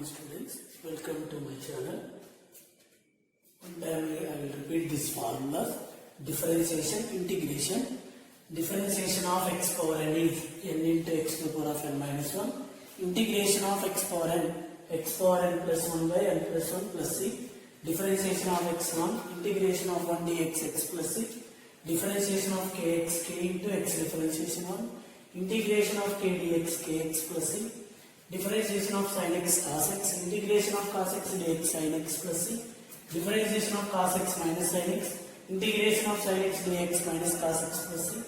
morning students, welcome to my channel. One time I will repeat this formula. Differentiation, integration. Differentiation of x power n is n into x to the power of n minus 1. Integration of x power n plus 1 by n plus 1 plus c. Differentiation of x1, integration of 1 dx x plus c. Differentiation of kx, k into x differentiation 1. Integration of k dx, kx plus c. Differentiation of sin x cos x, integration of cos x dx sin x plus c. Differentiation of cos x minus sin x, integration of sin x dx minus cos x plus c.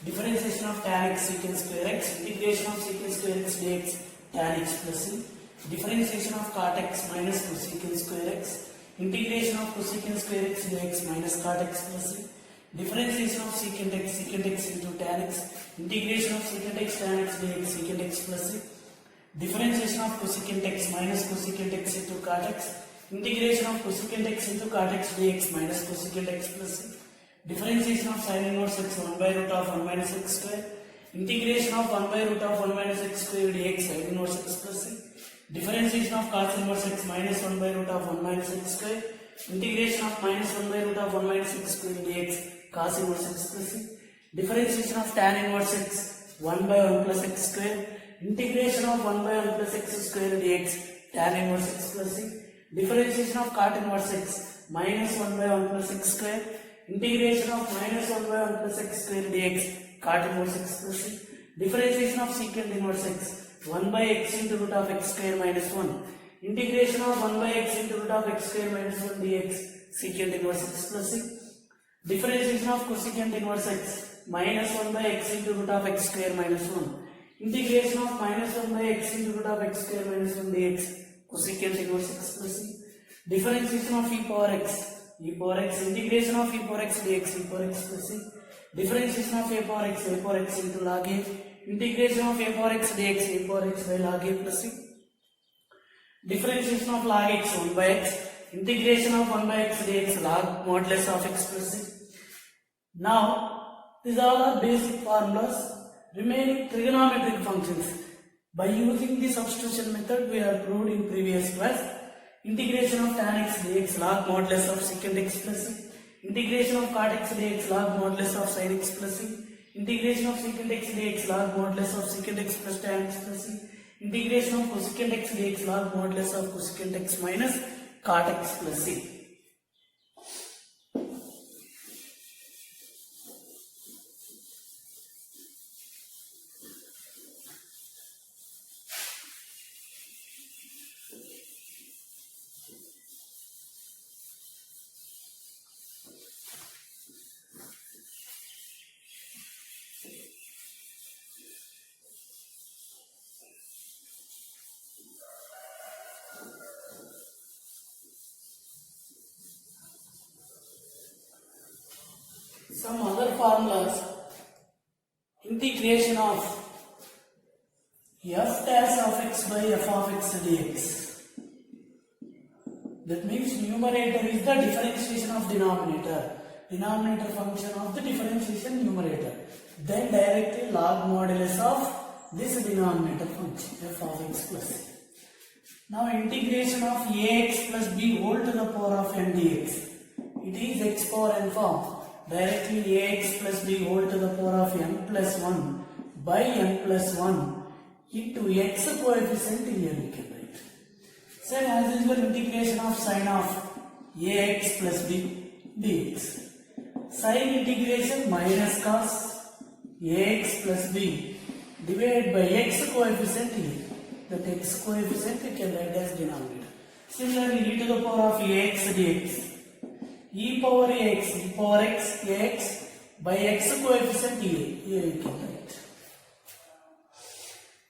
Differentiation of tan x secant square x, integration of secant square x dx tan x plus c. Differentiation of cot x minus cosecant square x, integration of cosecant square x dx minus cot x plus c. Differentiation of secant x into tan x, integration of secant x tan x dx secant x plus c. Differentiation of cosecant x minus cosecant x into cot x, integration of cosecant x into cot x dx minus cosecant x plus c. Differentiation of sin inverse x 1 by root of 1 minus x square, integration of 1 by root of 1 minus x square dx sin inverse x plus c. Differentiation of cos inverse x minus 1 by root of 1 minus x square, integration of minus 1 by root of 1 minus x square dx cos inverse x plus c. Differentiation of tan inverse x 1 by 1 plus x square, integration of 1 by 1 plus x square dx tan inverse x plus c. Differentiation of cot inverse x minus 1 by 1 plus x square, integration of minus 1 by 1 plus x square dx cot inverse x plus c. Differentiation of secant inverse x 1 by x into root of x square minus 1, integration of 1 by x into root of x square minus 1 dx secant inverse x plus c. Differentiation of cosecant inverse x minus 1 by x into root of x square minus 1, integration of minus 1 by x into root of x square minus 1 dx cosecant inverse x plus c. Differentiation of e power x, integration of e power x dx e power x plus c. Differentiation of a power x into log a, integration of a power x dx a power x by log a plus c. Differentiation of log x 1 by x, integration of 1 by x dx log modulus of x plus c. Now, these are the basic formulas. Remaining trigonometric functions. By using the substitution method we have proved in previous class. Integration of tan x dx log modulus of secant x plus c. Integration of cot x dx log modulus of sin x plus c. Integration of secant x dx log modulus of secant x plus tan x plus c. Integration of cosecant x dx log modulus of cosecant x minus cot x plus c. Some other formulas. Integration of f dash of x by f of x dx. That means numerator is the differentiation of denominator. Denominator function of the differentiation numerator. Then directly log modulus of this denominator function f of x plus c. Now integration of ax plus b whole to the power of n dx. It is x power n form. Directly ax plus b whole to the power of n plus 1 by n plus 1 into x coefficient here we can write. So as usual integration of sine of ax plus b dx. Sine integration minus cos ax plus b divided by x coefficient here. That x coefficient we can write as denominator. Similarly e to the power of ax dx. E power x ax by x coefficient here we can write.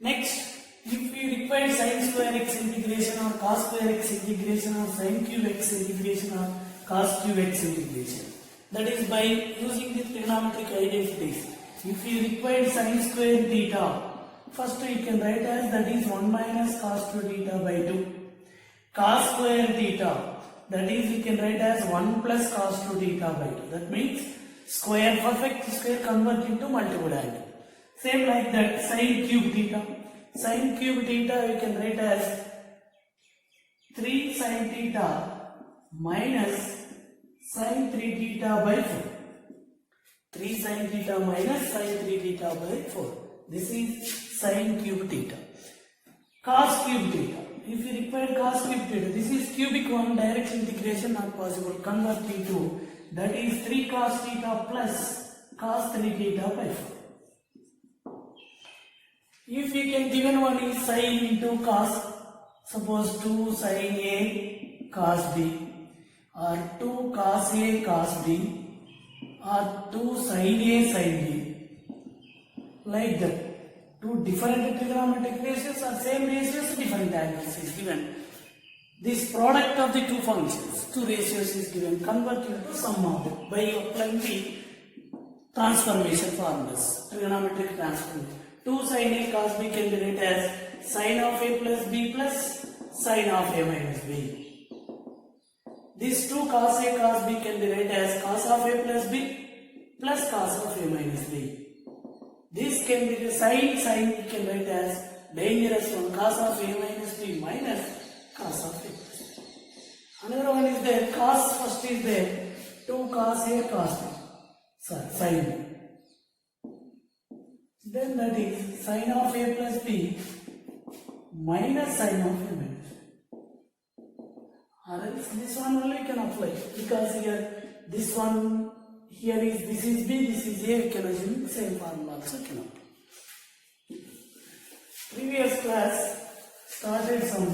Next, if we require sin square x integration or cos square x integration or sin cube x integration or cos cube x integration, that is by using the trigonometric identities. If we require sin square theta, first we can write as that is 1 minus cos 2 theta by 2. Cos square theta, that is we can write as 1 plus cos 2 theta by 2. That means square, perfect square convert into multiple angle. Same like that sin cube theta. Sin cube theta we can write as 3 sin theta minus sin 3 theta by 4. 3 sin theta minus sin 3 theta by 4. This is sin cube theta. Cos cube theta. If you require cos cube theta, this is cubic one, direct integration not possible. Convert into, that is 3 cos theta plus cos 3 theta by 4. If we can given one is sin into cos, suppose 2 sin A cos B, or 2 cos A cos B, or 2 sin A sin B, like that. Two different trigonometric ratios or same ratios, different angles is given. This product of the two functions, two ratios is given, convert into sum of them by applying the transformation formulas, trigonometric transformation. 2 sin A cos B can be written as sin of A plus B plus sin of A minus B. This 2 cos A cos B can be written as cos of A plus B plus cos of A minus B. This can be the sin we can write as dangerous one, cos of A minus B minus cos of A plus B. Another one is there, cos first is there, 2 cos A cos B, sorry, sin B. Then that is sin of A plus B minus sin of A minus B. Or else this one only can apply, because here this one, here is, this is B, this is A, we can assume same formula also can apply. Previous class started some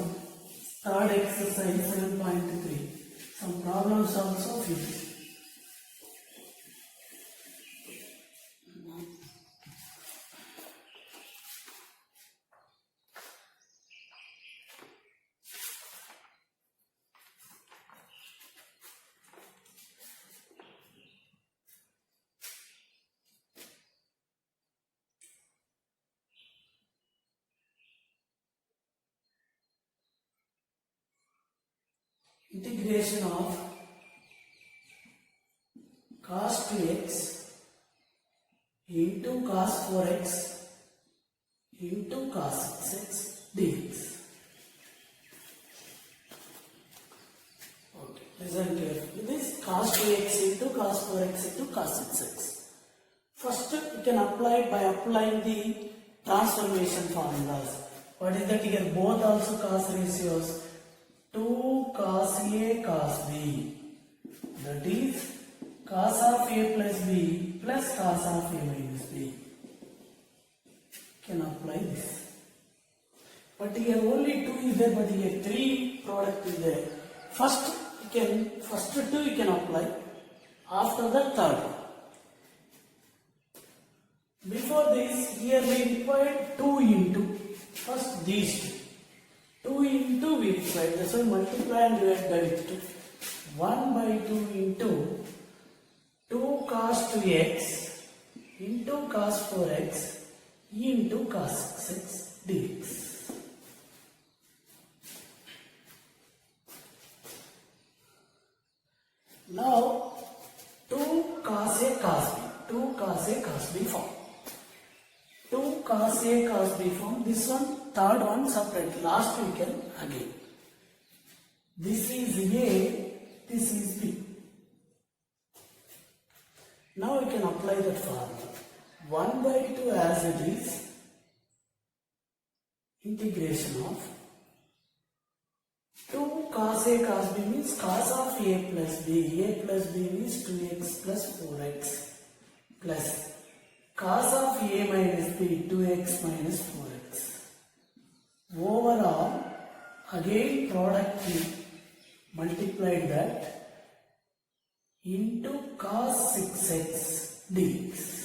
third exercise 7.3, some problems also finished. Integration of cos 2x into cos 4x into cos 6x dx. Okay, listen carefully. This cos 2x into cos 4x into cos 6x. First, you can apply it by applying the transformation formulas. What is that here? Both also cos ratios. 2 cos A cos B, that is cos of A plus B plus cos of A minus B. Can apply this. But here only 2 is there, but here 3 product is there. First two you can apply, after the third. Before this, here we require 2 into, first these two. 2 into we require, that's why multiply and divide by with 2. 1 by 2 into 2 cos 2x into cos 4x into cos 6x dx. Now 2 cos A cos B, 2 cos A cos B form. 2 cos A cos B form, this one, third one separate, last we can again. This is A, this is B. Now we can apply that formula. 1 by 2 as it is, integration of 2 cos A cos B means cos of A plus B. A plus B means 2x plus 4x plus cos of A minus B, 2x minus 4x. Overall, again product multiplied that into cos 6x dx.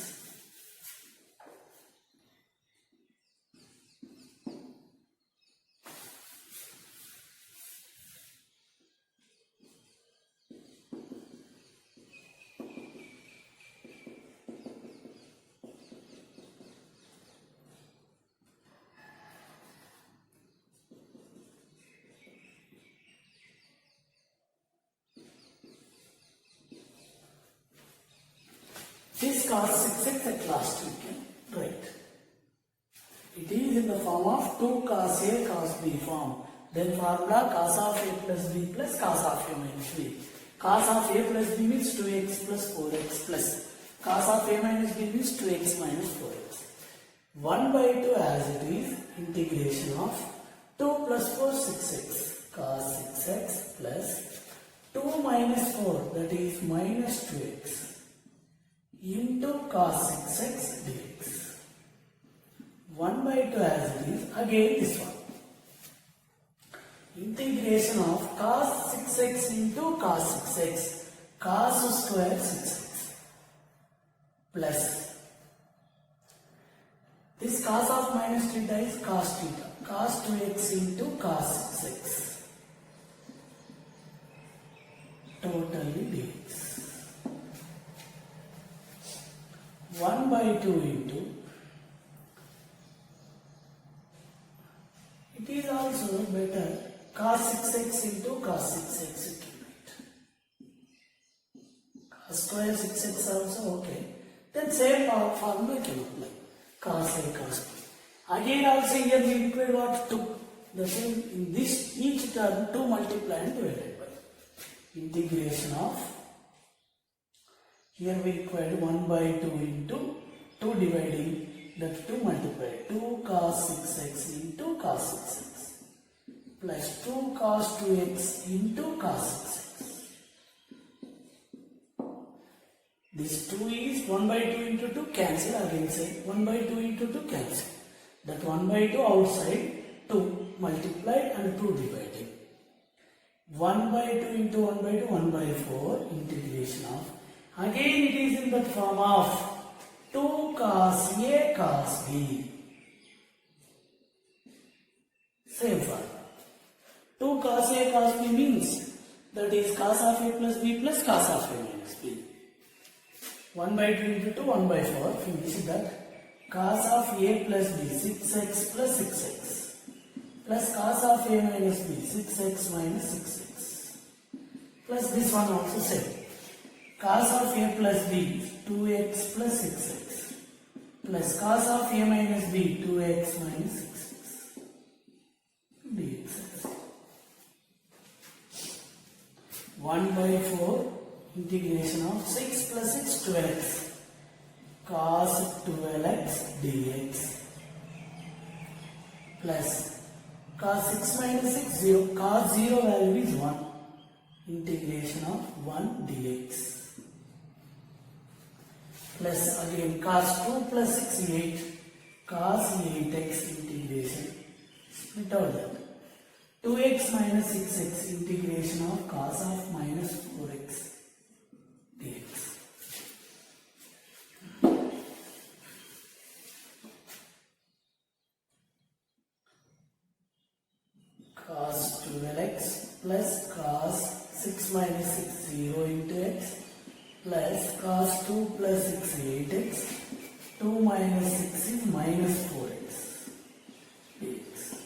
This cos 6x at last we can write. It is in the form of 2 cos A cos B form. Then formula cos of a plus b plus cos of a minus b. Cos of a plus b means 2x plus 4x plus cos of a minus b means 2x minus 4x. 1 by 2 as it is, integration of 2 plus 4 6x cos 6x plus 2 minus 4 that is minus 2x into cos 6x dx. 1 by 2 as it is, again this one. Integration of cos 6x into cos 6x, cos square 6x plus this cos of minus theta is cos theta, cos 2x into cos 6x totally dx. 1 by 2 into, it is also better cos 6x into cos 6x you can write. Cos square 6x also okay. Then same formula you can apply. Cos A cos B. Again also here we required what? 2. The same in this each term 2 multiply and divided by. Integration of, here we required 1 by 2 into 2 dividing that 2 multiply 2 cos 6x into cos 6x plus 2 cos 2x into cos 6x. This 2 is 1 by 2 into 2 cancel, again say 1 by 2 into 2 cancel. That 1 by 2 outside 2 multiplied and 2 divided. 1 by 2 into 1 by 2, 1 by 4 integration of, again it is in the form of 2 cos A cos B. Same form. 2 cos A cos B means that is cos of A plus B plus cos of A minus B. 1 by 2 into 2, 1 by 4, finish that. Cos of A plus B, 6x plus 6x. Plus cos of A minus B, 6x minus 6x. Plus this one also same. Cos of A plus B, 2x plus 6x. Plus cos of A minus B, 2x minus 6x. dx. 1 by 4. Integration of 6 plus 6, 12x, cos 12x dx plus cos 6 minus 6, 0, cos 0 value is 1, integration of 1 dx plus again cos 2 plus 6, 8, cos 8x integration, split out that. 2x minus 6x integration of cos of minus 4x dx. Cos 12x plus cos 6 minus 6, 0 into x plus cos 2 plus 6, 8x, 2 minus 6 is minus 4x dx.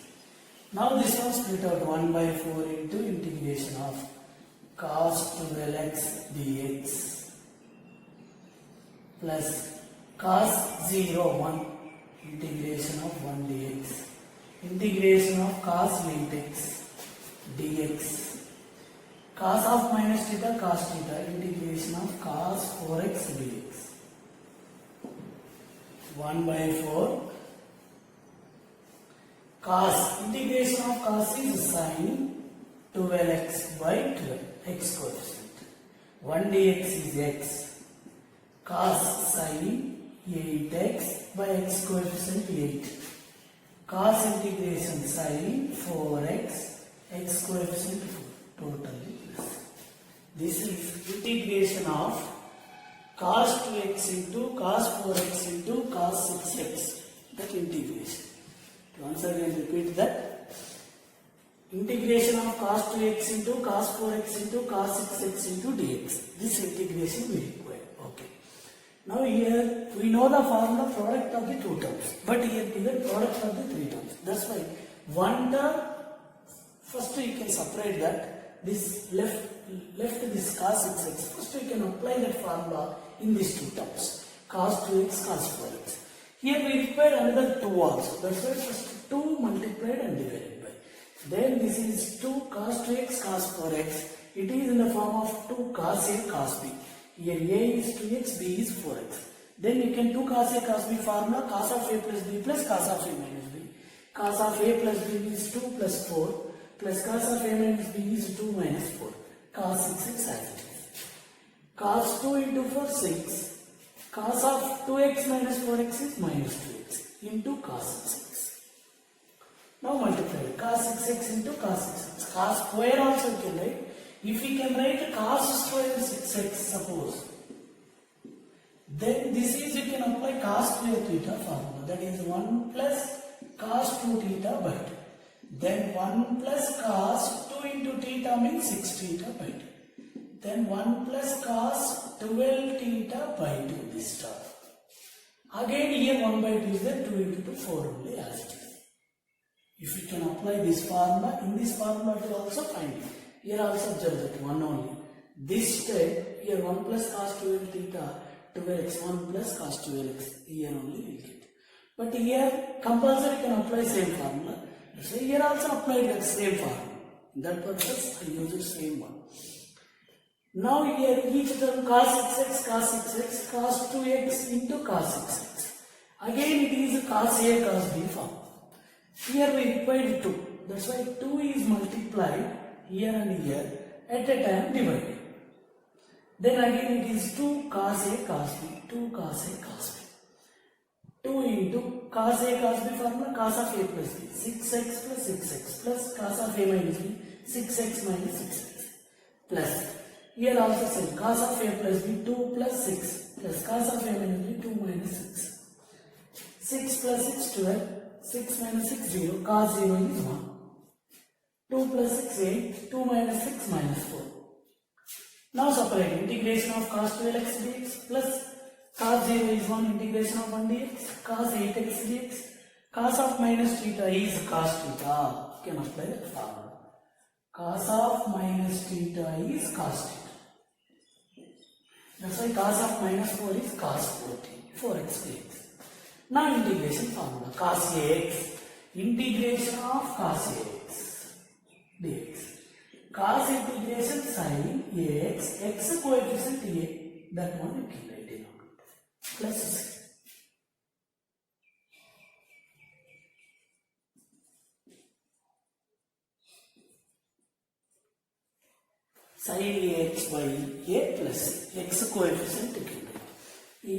Now this one split out 1 by 4 into integration of cos 12x dx plus cos 0, 1, integration of 1 dx, integration of cos 8x dx, cos of minus theta cos theta, integration of cos 4x dx. 1 by 4 cos, integration of cos is sin 12x by 12, x coefficient. 1 dx is x, cos sin 8x by x coefficient 8, cos integration sin 4x, x coefficient 4, totally plus. This is integration of cos 2x into cos 4x into cos 6x, that integration. Once again repeat that. Integration of cos 2x into cos 4x into cos 6x into dx. This integration we require. Okay. Now here we know the formula product of the two terms. But here given product of the three terms. That's why one term, first you can separate that. This left this cos 6x. First you can apply that formula in these two terms. Cos 2x, cos 4x. Here we require another 2 also. That's why first 2 multiplied and divided by. Then this is 2 cos 2x cos 4x. It is in the form of 2 cos A cos B. Here A is 2x, B is 4x. Then you can 2 cos A cos B formula, cos of A plus B plus cos of A minus B. Cos of A plus B is 2 plus 4 plus cos of A minus B is 2 minus 4. Cos 6x as it is. Cos 2 into 4 6. Cos of 2x minus 4x is minus 2x into cos 6x. Now multiply cos 6x into cos 6x. Cos square also you can write. If we can write cos square 6x suppose, then this is you can apply cos square theta formula, that is 1 plus cos 2 theta by 2. Then 1 plus cos 2 into theta means 6 theta by 2. Then 1 plus cos 12 theta by 2 this term. Again here 1 by 2 is there, 2 into 2 4 only as it is. If we can apply this formula, in this formula it will also find it. Here also observe that 1 only. This step, here 1 plus cos 12 theta, 12x, 1 plus cos 12x, here only we will get. But here compulsory can apply same formula. So here also apply that same formula. In that purpose I use the same one. Now here each term cos 6x, cos 6x, cos 2x into cos 6x. Again it is cos A cos B form. Here we required 2. That's why 2 is multiplied here and here at a time divided. Then again it is 2 cos A cos B, 2 cos A cos B. 2 into cos A cos B formula, cos of A plus B, 6x plus 6x plus cos of A minus B, 6x minus 6x plus. Here also same, cos of A plus B, 2 plus 6 plus cos of A minus B, 2 minus 6. 6 plus 6, 12. 6 minus 6, 0. Cos 0 is 1. 2 plus 6, 8. 2 minus 6, minus 4. Now separate integration of cos 12x dx plus cos 0 is 1 integration of 1 dx. Cos 8x dx. Cos of minus theta is cos theta. You can apply that formula. Cos of minus theta is cos theta. That's why cos of minus 4 is cos 4x dx. Now integration formula, cos Ax, integration of cos Ax dx. Cos integration sin Ax, x coefficient A, that one you can write in plus sin Ax by A plus x coefficient you can write.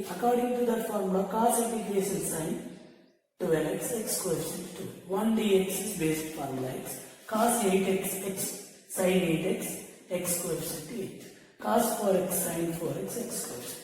According to that formula, cos integration sin 12x, x coefficient 2. 1 dx is basic formula x. Cos 8x, x sin 8x, x coefficient 8. Cos 4x sin 4x, x coefficient 4.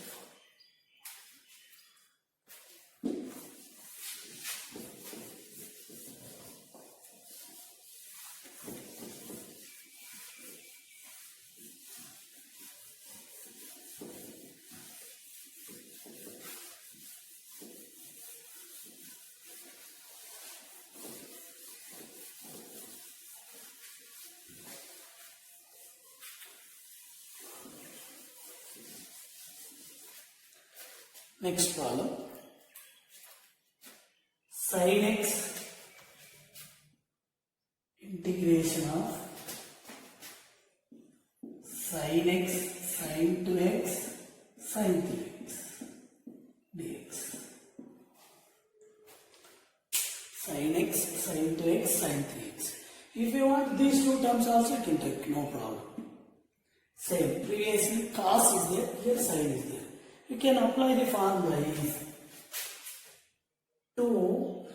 Next problem, sin x integration of sin x sin 2x sin 3x dx. Sin x sin 2x sin 3x. If you want these two terms also you can take, no problem. Same, previously cos is there, here sin is there. You can apply the formula is 2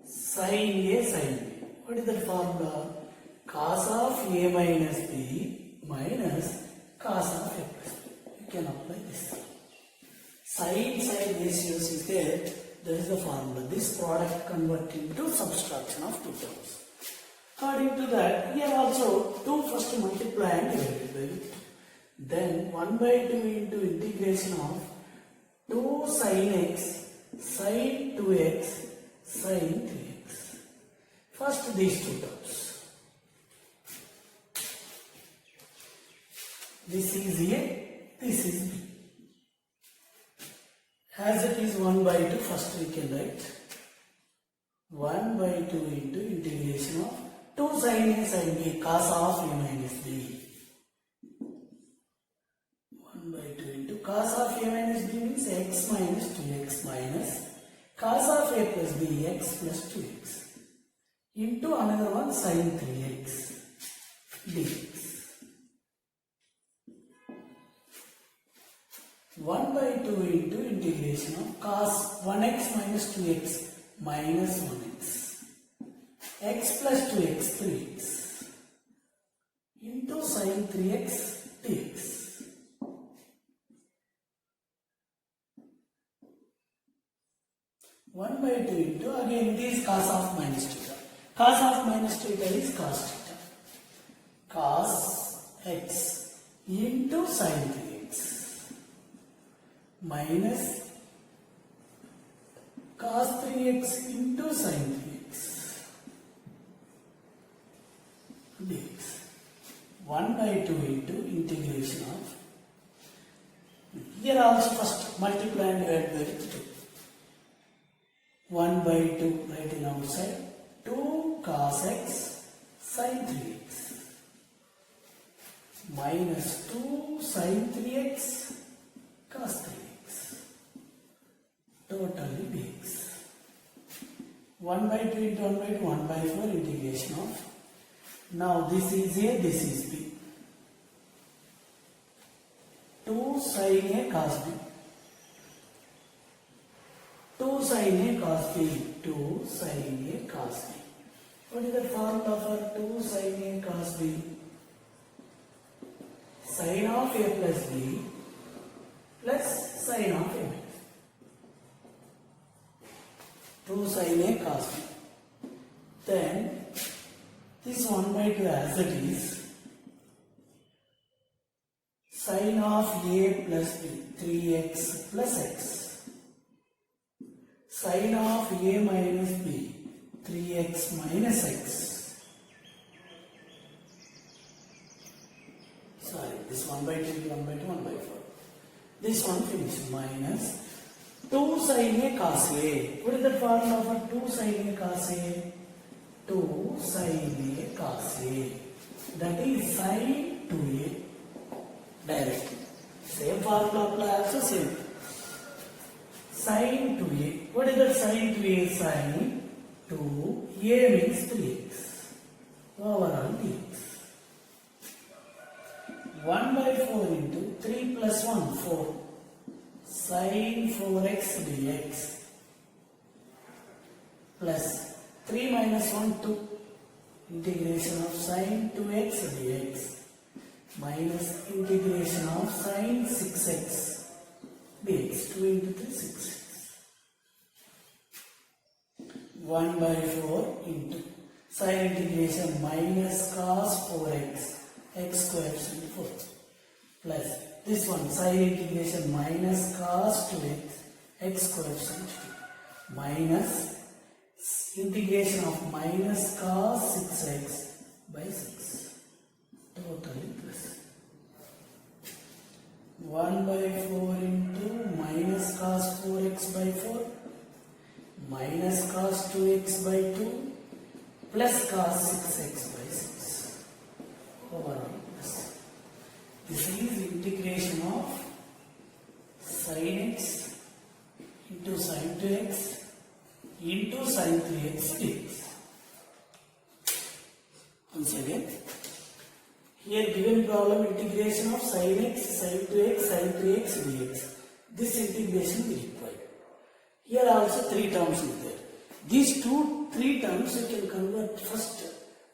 sin A sin B. What is that formula? Cos of A minus B minus cos of A plus B. You can apply this. Sin ratios is there. That is the formula. This product convert into subtraction of two terms. According to that, here also 2 first multiply and divide by 2. Then 1 by 2 into integration of 2 sin x sin 2x sin 3x. First these two terms. This is A, this is B. As it is 1 by 2, first we can write 1 by 2 into integration of 2 sin A sin B cos of A minus B. 1 by 2 into cos of A minus B means x minus 2x minus cos of A plus B x plus 2x into another one sin 3x dx. 1 by 2 into integration of cos 1x minus 2x minus 1x x plus 2x 3x into sin 3x dx. 1 by 2 into, again it is cos of minus theta. Cos of minus theta is cos theta. Cos x into sin 3x minus cos 3x into sin 3x dx. 1 by 2 into integration of, here also first multiply and divide by 2. 1 by 2 right in outside, 2 cos x sin 3x minus 2 sin 3x cos 3x totally dx. 1 by 2 into 1 by 2, 1 by 4 integration of, now this is A, this is B. 2 sin A cos B. 2 sin A cos B, 2 sin A cos B. What is the formula for 2 sin A cos B? Sin of A plus B plus sin of A minus. 2 sin A cos B. Then this 1 by 2 as it is, sin of A plus B, 3x plus x. Sin of A minus B, 3x minus x. Sorry, this 1 by 2, 1 by 2, 1 by 4. This one finish, minus 2 sin A cos A. What is the formula for 2 sin A cos A? 2 sin A cos A. That is sin 2A directly. Same formula apply also same. Sin 2A. What is that sin 2A? Sin 2. A means 3x. Overall dx. 1 by 4 into 3 plus 1, 4. Sin 4x dx. Plus 3 minus 1, 2. Integration of sin 2x dx. Minus integration of sin 6x. dx. 2 into 3, 6. 1 by 4 into sin integration minus cos 4x x square into 4 plus this one sin integration minus cos 2x x square into 2 minus integration of minus cos 6x by 6 totally plus 1 by 4 into minus cos 4x by 4 minus cos 2x by 2 plus cos 6x by 6 overall plus. This is integration of sin x into sin 2x into sin 3x dx. Once again, here given problem integration of sin x, sin 2x, sin 3x dx. This integration we require. Here also 3 terms is there. These 3 terms you can convert first.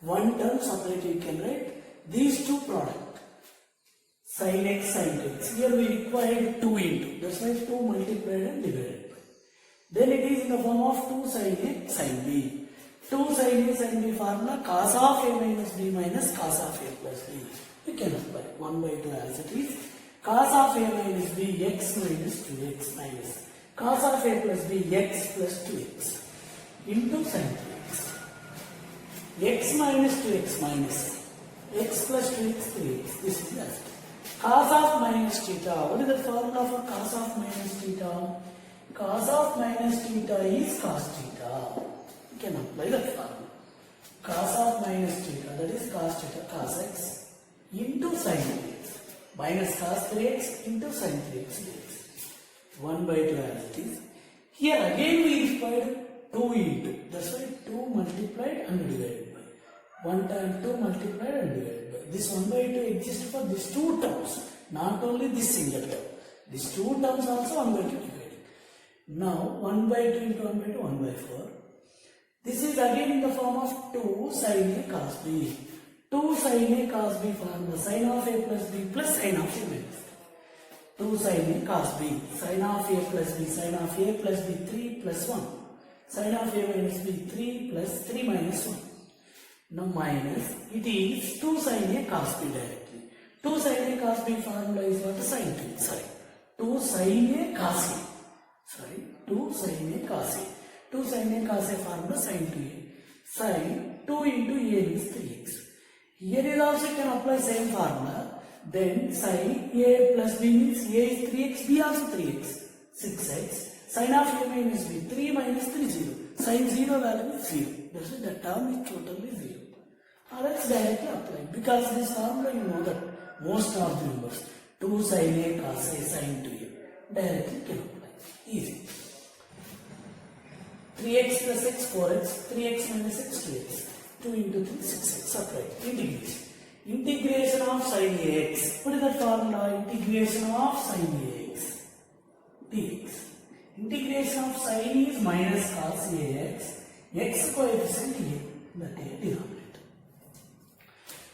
1 term separate you can write. These 2 product. Sin x, sin 2x. Here we require 2 into. That's why 2 multiplied and divided by. Then it is in the form of 2 sin A, sin B. 2 sin A, sin B formula cos of A minus B minus cos of A plus B. You can apply 1 by 2 as it is. Cos of A minus B x minus 2x minus cos of A plus B x plus 2x into sin 3x. X minus 2x minus x plus 2x 3x. This is that. Cos of minus theta. What is the formula for cos of minus theta? Cos of minus theta is cos theta. You can apply that formula. cos of minus theta, that is cos theta cos x into sin 3x, minus cos 3x into sin 3x dx. 1 by 2 as it is. Here again we required 2 into, that's why 2 multiplied and divided by. 1 time 2 multiplied and divided by. This 1 by 2 exists for these two terms, not only this single term. These two terms also 1 by 2 divided. Now 1 by 2 into 1 by 2, 1 by 4. This is again in the form of 2 sin a cos b. 2 sin a cos b formula, sin of a plus b plus sin of a minus. 2 sin a cos b, sin of a plus b, sin of a plus b 3 plus 1. Sin of a minus b 3 plus 3 minus 1. Now minus, it is 2 sin a cos b directly. 2 sin a cos b formula is what? Sin 2. Sorry. 2 sin a cos a. Sorry. 2 sin a cos a. 2 sin a cos a formula sin 2a. Sin 2 into a is 3x. Here is also you can apply same formula. Then sin a plus b means a is 3x, b also 3x. 6x. Sin of a minus b, 3 minus 3, 0. Sin 0 value is 0. That's why the term is totally 0. Or else directly apply. Because this formula you know that most of the numbers, 2 sin a cos a sin 2a. Directly can apply. Easy. 3x plus x, 4x. 3x minus x, 2x. 2 into 3, 6x. Apply. Integration. Integration of sin ax. What is that formula? Integration of sin ax dx. Integration of sin is minus cos ax. X coefficient a. That is denominator.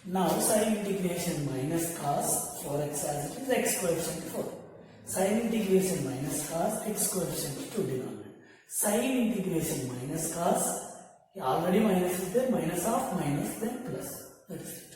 Now sin integration minus cos 4x as it is, x coefficient 4. Sin integration minus cos, x coefficient 2 denominator. Sin integration minus cos, already minus is there, minus of minus then plus. That is it.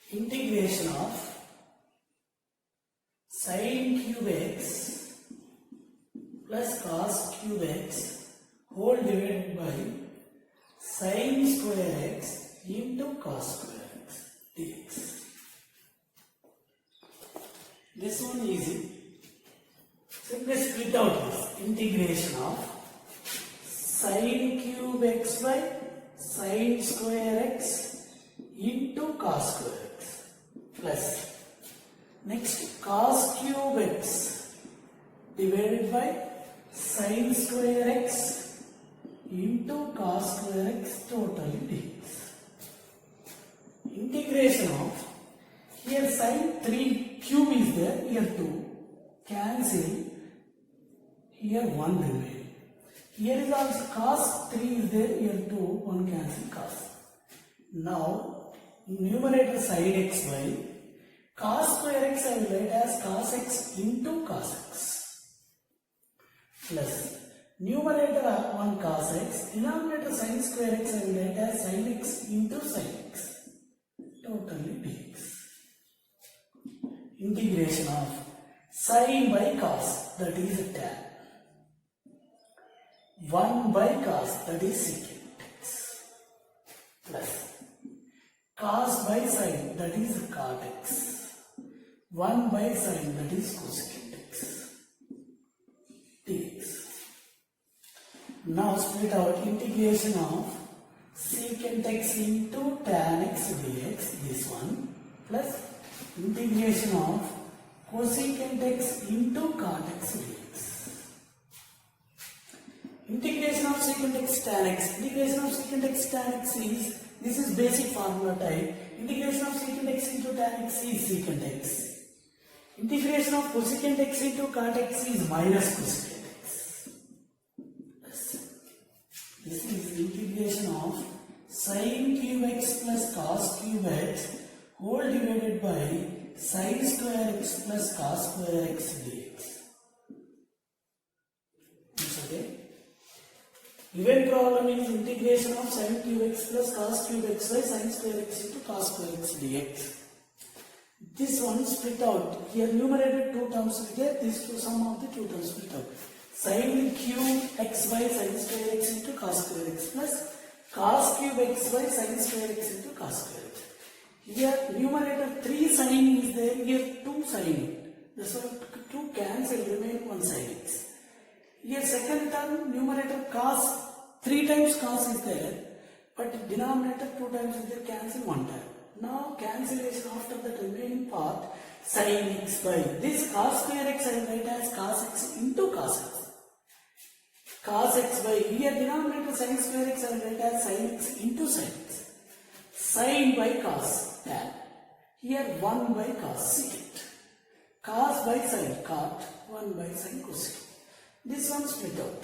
Integration of sin cube x plus cos cube x whole divided by sin square x into cos square x dx. This one easy. Simply split out this. Integration of sin cube x by sin square x into cos square x plus next cos cube x divided by sin square x into cos square x totally dx. Integration of, here sin 3 cube is there, here 2, cancel, here 1 remain. Here is also cos 3 is there, here 2, 1 cancel cos. Now numerator sin x by cos square x I will write as cos x into cos x plus numerator 1 cos x, denominator sin square x I will write as sin x into sin x totally dx. Integration of sin by cos, that is tan, 1 by cos, that is secant x, plus cos by sin, that is cot x, 1 by sin, that is cosecant x dx. Now split out integration of secant x into tan x dx, this one, plus integration of cosecant x into cot x dx. Integration of secant x tan x. Integration of secant x tan x is, this is basic formula type. Integration of secant x into tan x is secant x. Integration of cosecant x into cot x is minus cosecant x. by sin square x plus cos square x dx. It's okay. Given problem is integration of sin cube x plus cos cube x by sin square x into cos square x dx. This one split out. Here numerator two terms will get, these two sum of the two terms split out. Sin cube x by sin square x into cos square x plus cos cube x by sin square x into cos square x. Here numerator 3 sin is there, here 2 sin. That's why 2 cancel, remain 1 sin x. Here second term numerator cos 3 times cos is there, but denominator 2 times is there, cancel 1 time. Now cancellation after that remaining part sin x by this cos square x I will write as cos x into cos x. Cos x by here denominator sin square x I will write as sin x into sin x. Sin by cos tan. Here 1 by cos secant. Cos by sin cot. 1 by sin cosecant. This one split out.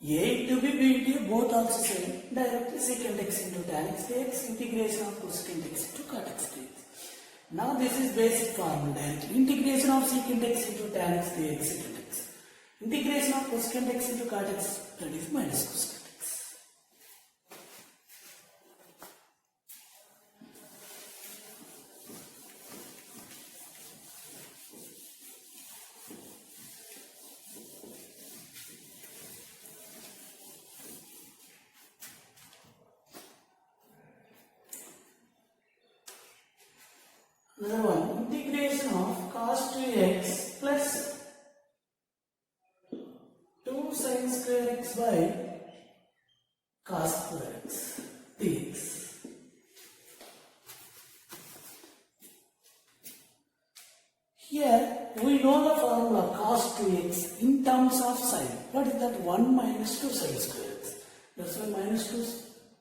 A into b, b into a, both also same. Directly secant x into tan x dx. Integration of cosecant x into cot x dx. Now this is basic formula directly. Integration of secant x into tan x dx secant x. Integration of cosecant x into cot x, that is minus cosecant x. Another one, integration of cos 2x plus 2 sin square x by cos square x dx. Here we know the formula cos 2x in terms of sin. What is that? 1 minus 2 sin square x. That's why minus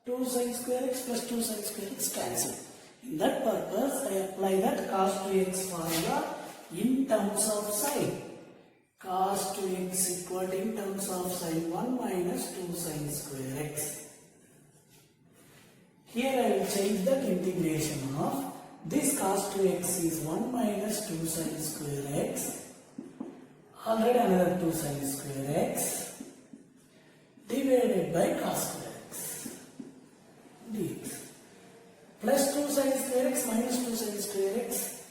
2 sin square x plus 2 sin square x cancel. In that purpose, I apply that cos 2x formula in terms of sin. Cos 2x equal to in terms of sin 1 minus 2 sin square x. Here I will change that integration of this cos 2x is 1 minus 2 sin square x. Already another 2 sin square x divided by cos square x dx. Plus 2 sin square x minus 2 sin square x.